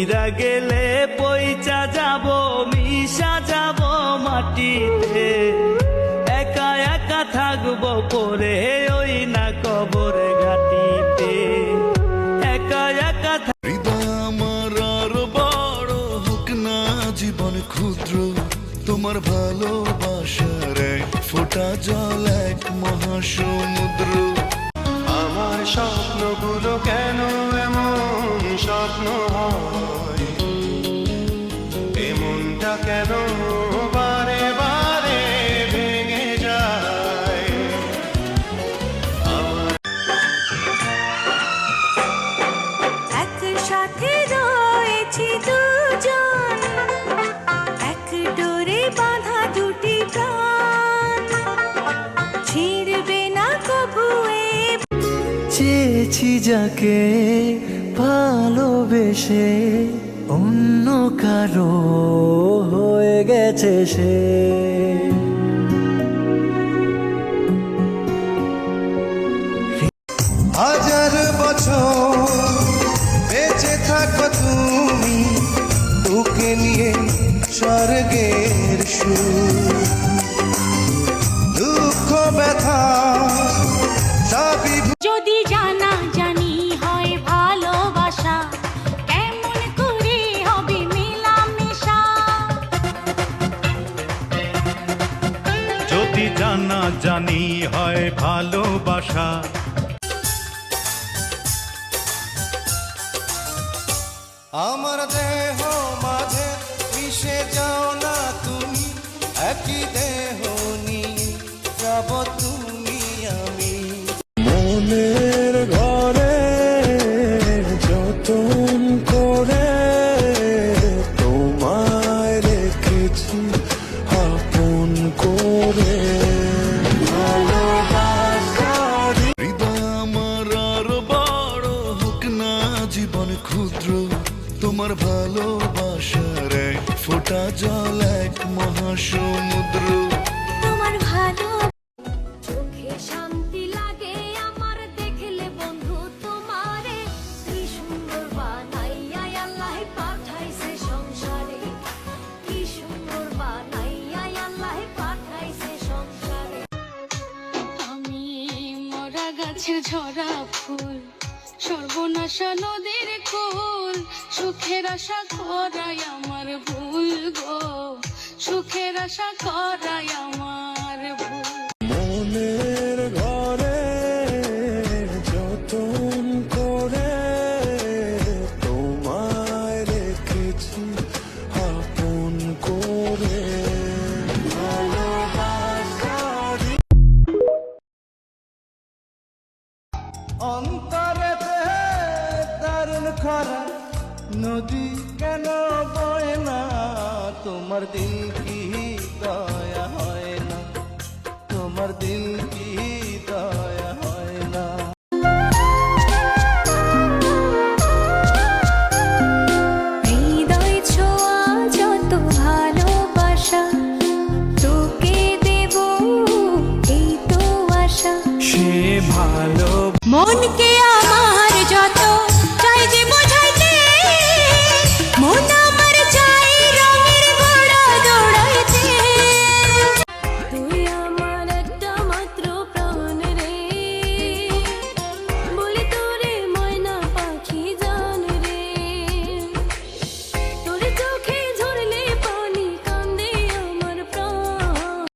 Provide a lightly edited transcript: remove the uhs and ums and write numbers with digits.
মইরা গেলে পইচা যাব মিশা যাব মাটিতে, একা একা থাকবো পরে ওই না কবর ঘাটিতে, একা একা। হৃদয় আমার আর বড় হোক না জীবন ক্ষুদ্র, তোমার ভালোবাসার এক ফোঁটা জল এক মহাসমুদ্র। আমার স্বপ্নগুলো কেন এমন স্বপ্ন হয়, এমনটা কেন বারে বারে ভেঙে যায়। একসাথে রয়েছি দুজন, এক ডোরে বাঁধা দুটি প্রাণ, ছিড়বে না কভু। চেয়েছি যাকে ভালোবেসে অন্য কারো হয়ে গেছে সে। হাজার বছর বেঁচে থাকো তুমি, তোকে নিয়ে স্বর্গের সুর, দুঃখ ব্যথা সবই। যদি জানা জানি হয় ভালোবাসা, কেমন করে হবে মেলামেশা। যদি জানা জানি হয় ভালোবাসা, আমার দেহ মাঝে মিশে যাও না তুমি, একই দেহ নিয়ে যাব তুমি আমি। মনের ঘরে যতন করে তোমায় রেখেছি আপন করে। হৃদয় আমার আর বড় হোক না জীবন ক্ষুদ্র, তোমার ভালোবাসার এক ফোঁটা জল এক মহাসমুদ্র। তোমার ভালো চোখে শান্তি লাগে আমার দেখলে বন্ধু তোমারে, কি সুন্দর বানাইয়া আল্লাহ পাঠাইছে সংসারে, কি সুন্দর বানাইয়া আল্লাহ পাঠাইছে সংসারে। আমি মরা গাছের ঝরা ফুল, সর্বনাশা নদীর কুল, সুখের আশা করাই আমার ভুল গো, সুখের আশা করাই আমার ভুল। মনের ঘরে যতন করে তোমায় রেখেছি আপন করে। অন্তরেতে দারুণ খরা নদী কেন বয় না, তোমার দিল কি দয়া হয় না, তোমার দিল কি